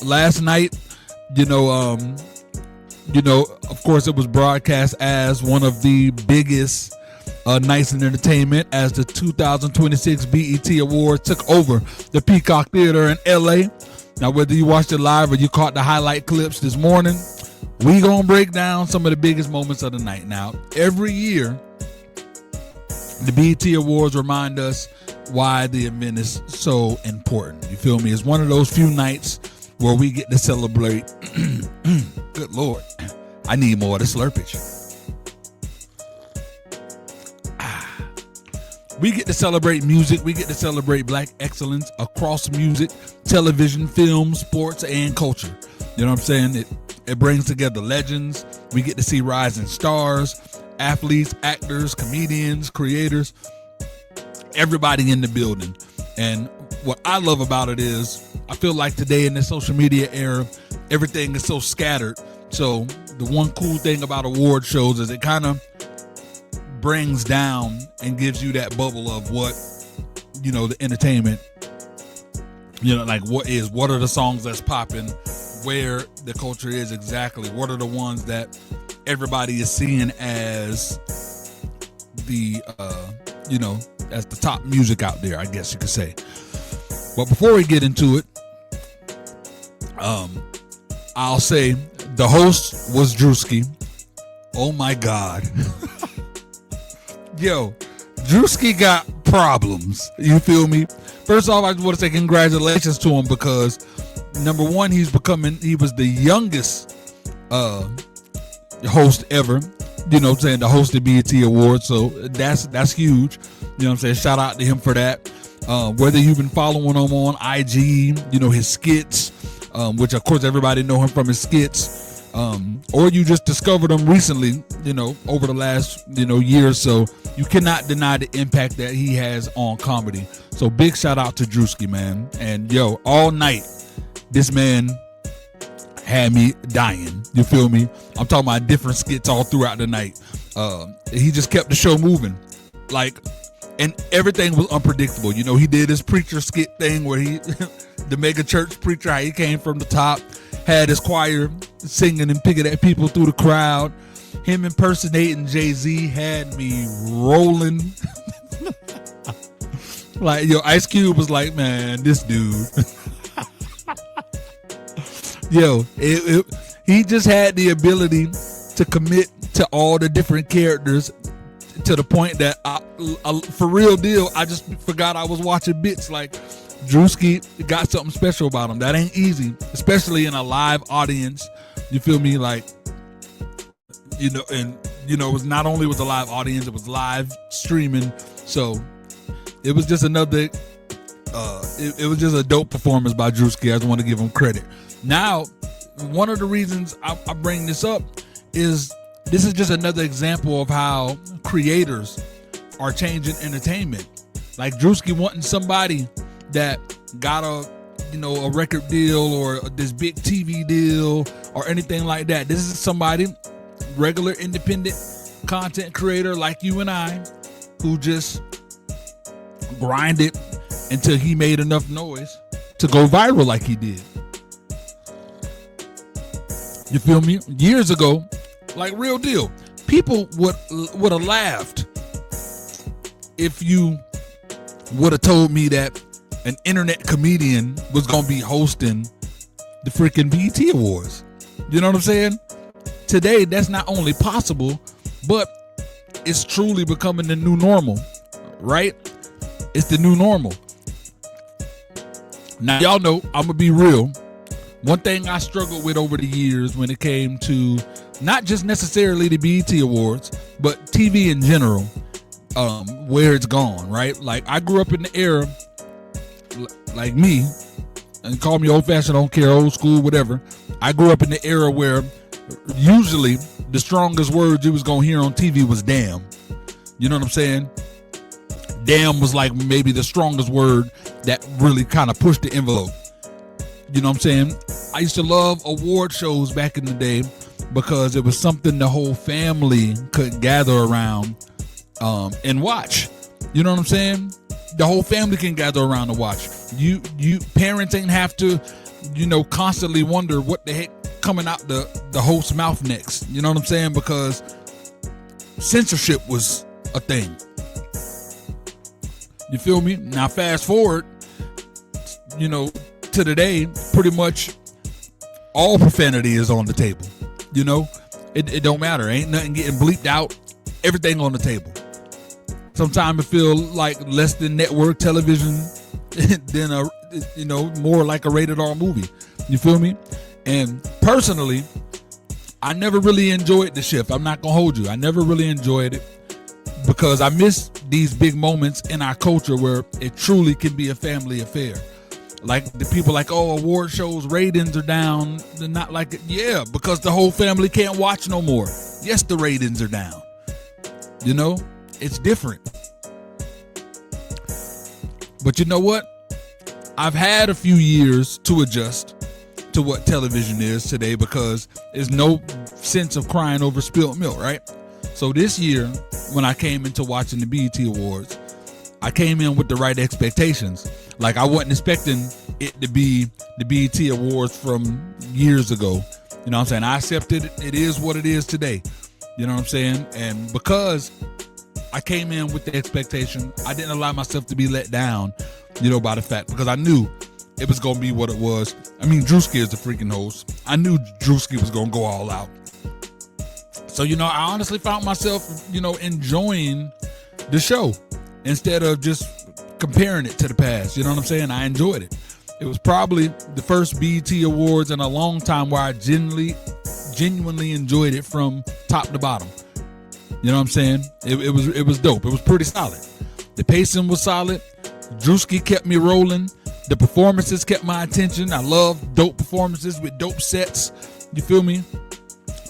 last night, you know, of course, it was broadcast as one of the biggest nights in entertainment as the 2026 BET Awards took over the Peacock Theater in LA. Now, whether you watched it live or you caught the highlight clips this morning, we gonna break down some of the biggest moments of the night. Now, every year, the BET Awards remind us why the event is so important. You feel me? It's one of those few nights where we get to celebrate. Good Lord, I need more of the slurpage. We get to celebrate music. We get to celebrate black excellence across music, television, film, sports, and culture. You know what I'm saying? It brings together legends. We get to see rising stars, athletes, actors, comedians, creators, everybody in the building. And what I love about it is I feel like today in the social media era, everything is so scattered. So the one cool thing about award shows is it kind of brings down and gives you that bubble of what, you know, the entertainment, you know, like what are the songs that's popping, where the culture is exactly, what are the ones that everybody is seeing as the, you know, as the top music out there, I guess you could say. But before we get into it, I'll say the host was Druski. Oh my God. Yo, Druski got problems. You feel me? First off, I just want to say congratulations to him because number one, he was the youngest host ever. You know what I'm saying? To host the BET Awards. So that's huge. You know what I'm saying? Shout out to him for that. Whether you've been following him on IG, you know, his skits, which of course everybody know him from his skits, or you just discovered him recently, you know, over the last, you know, year or so, you cannot deny the impact that he has on comedy. So big shout out to Druski, man. And yo, all night, this man had me dying. You feel me? I'm talking about different skits all throughout the night. He just kept the show moving. Like, and everything was unpredictable. You know, he did his preacher skit thing where he, the mega church preacher, how he came from the top, had his choir singing and picking at people through the crowd. Him impersonating Jay-Z had me rolling. Like, yo, Ice Cube was like, man, this dude. Yo, he just had the ability to commit to all the different characters to the point that, for real deal, I just forgot I was watching bits. Like, Druski got something special about him. That ain't easy, especially in a live audience. You feel me? Like, you know, and, you know, it was not only was a live audience, it was live streaming. So it was just another, it was just a dope performance by Druski. I just want to give him credit. Now, one of the reasons I bring this up is this is just another example of how creators are changing entertainment. Like Druski wanting somebody that got a record deal or this big TV deal or anything like that. This is somebody, regular independent content creator like you and I, who just grinded until he made enough noise to go viral like he did. You feel me? Years ago, like real deal, people would have laughed if you would have told me that an internet comedian was gonna be hosting the freaking BET Awards. You know what I'm saying? Today, that's not only possible, but it's truly becoming the new normal, right? It's the new normal. Now, y'all know, I'm gonna be real. One thing I struggled with over the years when it came to not just necessarily the BET Awards, but TV in general, where it's gone, right? Like, I grew up in the era, like me, and call me old-fashioned, I don't care, old school, whatever. I grew up in the era where usually the strongest words you was gonna hear on TV was damn. You know what I'm saying? Damn was like maybe the strongest word that really kind of pushed the envelope. You know what I'm saying? I used to love award shows back in the day because it was something the whole family could gather around and watch. You know what I'm saying? The whole family can gather around and watch. You parents ain't have to constantly wonder what the heck coming out the host's mouth next. You know what I'm saying? Because censorship was a thing. You feel me? Now fast forward, to today, pretty much all profanity is on the table. It don't matter. Ain't nothing getting bleeped out. Everything on the table. Sometimes it feel like less than network television than more like a rated R movie. You feel me? And personally, I never really enjoyed the shift. I'm not gonna hold you. I never really enjoyed it because I miss these big moments in our culture where it truly can be a family affair. Like the people like, oh, award shows ratings are down. They're not like it. Yeah, because the whole family can't watch no more. Yes, the ratings are down. It's different. But you know what? I've had a few years to adjust to what television is today because there's no sense of crying over spilled milk, right? So this year, when I came into watching the BET Awards, I came in with the right expectations. Like I wasn't expecting it to be the BET Awards from years ago. You know what I'm saying? I accepted it. It is what it is today. You know what I'm saying? And because I came in with the expectation, I didn't allow myself to be let down, by the fact, because I knew it was going to be what it was. I mean, Druski is the freaking host. I knew Druski was going to go all out. So, I honestly found myself, enjoying the show instead of just comparing it to the past. You know what I'm saying? I enjoyed it. It was probably the first BET Awards in a long time where I genuinely enjoyed it from top to bottom. You know what I'm saying? It was dope. It was pretty solid. The pacing was solid. Druski kept me rolling. The performances kept my attention. I love dope performances with dope sets. You feel me?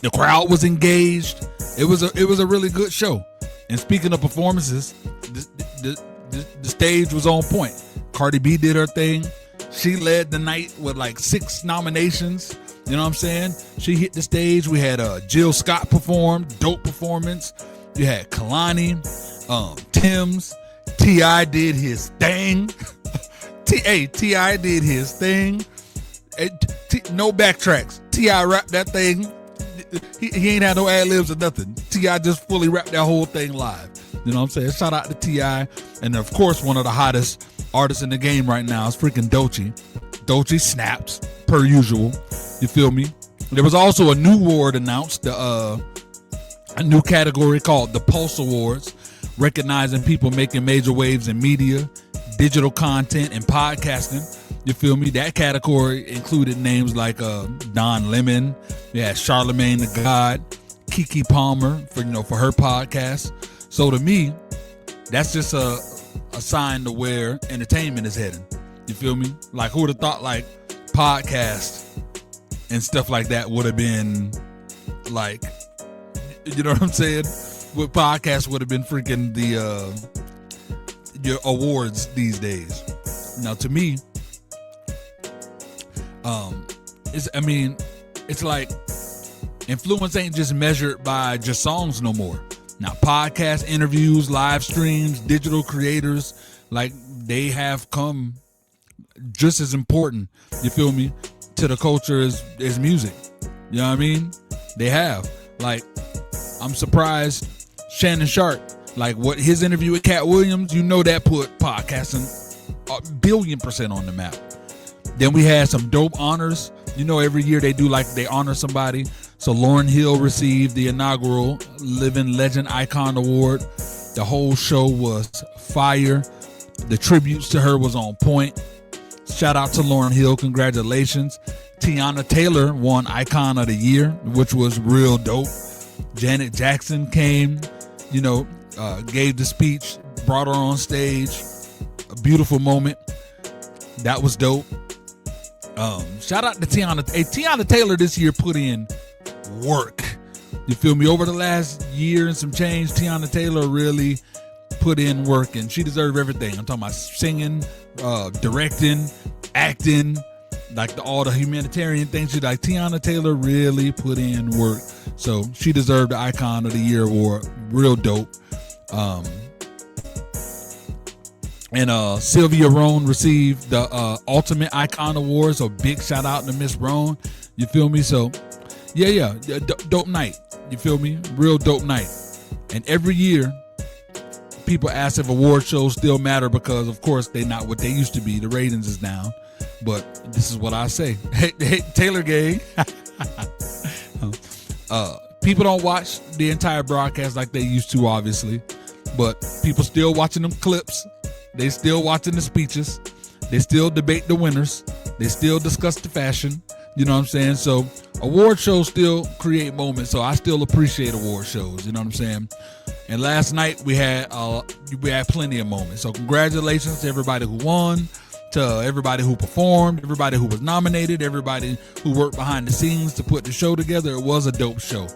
The crowd was engaged. It was a really good show. And speaking of performances, the stage was on point. Cardi B did her thing. She led the night with like 6 nominations. You know what I'm saying? She hit the stage. We had Jill Scott perform, dope performance. You had Kalani, Tim's, T.I. did his thing. T.I. did his thing. No backtracks. T.I. rapped that thing. He ain't had no ad-libs or nothing. T.I. just fully rapped that whole thing live. You know what I'm saying? Shout out to T.I. And of course, one of the hottest artists in the game right now is freaking Doechii. Doechii snaps, per usual. You feel me? There was also a new award announced, a new category called the Pulse Awards, recognizing people making major waves in media, digital content, and podcasting. You feel me? That category included names like Don Lemon, Charlemagne the God, Keke Palmer for her podcast. So to me, that's just a sign to where entertainment is heading. You feel me? Like who would have thought like podcasts and stuff like that would have been like, you know what I'm saying? With podcasts would have been freaking your awards these days. Now to me, it's like influence ain't just measured by just songs no more. Now podcast interviews, live streams, digital creators, like they have come just as important, you feel me, to the culture as music. You know what I mean? They have. Like, I'm surprised Shannon Sharp, like what his interview with Cat Williams, that put podcasting 1,000,000,000% on the map. Then we had some dope honors. Every year they do they honor somebody. So Lauryn Hill received the inaugural Living Legend Icon Award. The whole show was fire. The tributes to her was on point. Shout out to Lauryn Hill. Congratulations. Tiana Taylor won Icon of the Year, which was real dope. Janet Jackson came, gave the speech, brought her on stage. A beautiful moment. That was dope. Shout out to Tiana. Hey, Tiana Taylor this year put in work. You feel me? Over the last year and some change, Tiana Taylor really put in work, and she deserved everything. I'm talking about singing, directing, acting, like all the humanitarian things. Tiana Taylor really put in work, so she deserved the Icon of the Year award. Real dope. And Sylvia Roan received the Ultimate Icon Award. So big shout out to Miss Roan. You feel me? So yeah, dope night. You feel me? Real dope night. And every year, people ask if award shows still matter because, of course, they're not what they used to be. The ratings is down. But this is what I say. Hey Taylor Gang. People don't watch the entire broadcast like they used to, obviously. But people still watching them clips. They still watching the speeches. They still debate the winners. They still discuss the fashion. You know what I'm saying? So award shows still create moments. So I still appreciate award shows. You know what I'm saying? And last night we had plenty of moments. So congratulations to everybody who won, to everybody who performed, everybody who was nominated, everybody who worked behind the scenes to put the show together. It was a dope show.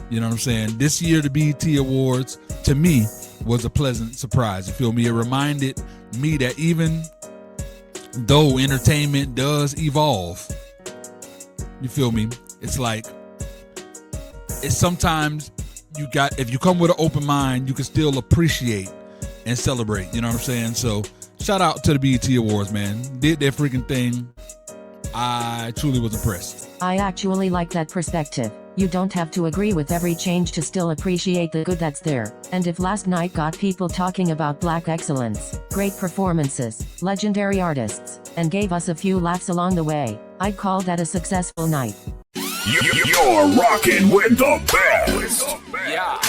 You know what I'm saying? This year, the BET Awards, to me, was a pleasant surprise. You feel me? It reminded me that even though entertainment does evolve, you feel me? It's like, it's sometimes if you come with an open mind, you can still appreciate and celebrate. You know what I'm saying? So shout out to the BET Awards, man. Did their freaking thing. I truly was impressed. I actually like that perspective. You don't have to agree with every change to still appreciate the good that's there. And if last night got people talking about black excellence, great performances, legendary artists, and gave us a few laughs along the way, I'd call that a successful night. You're rocking with the best. Yeah.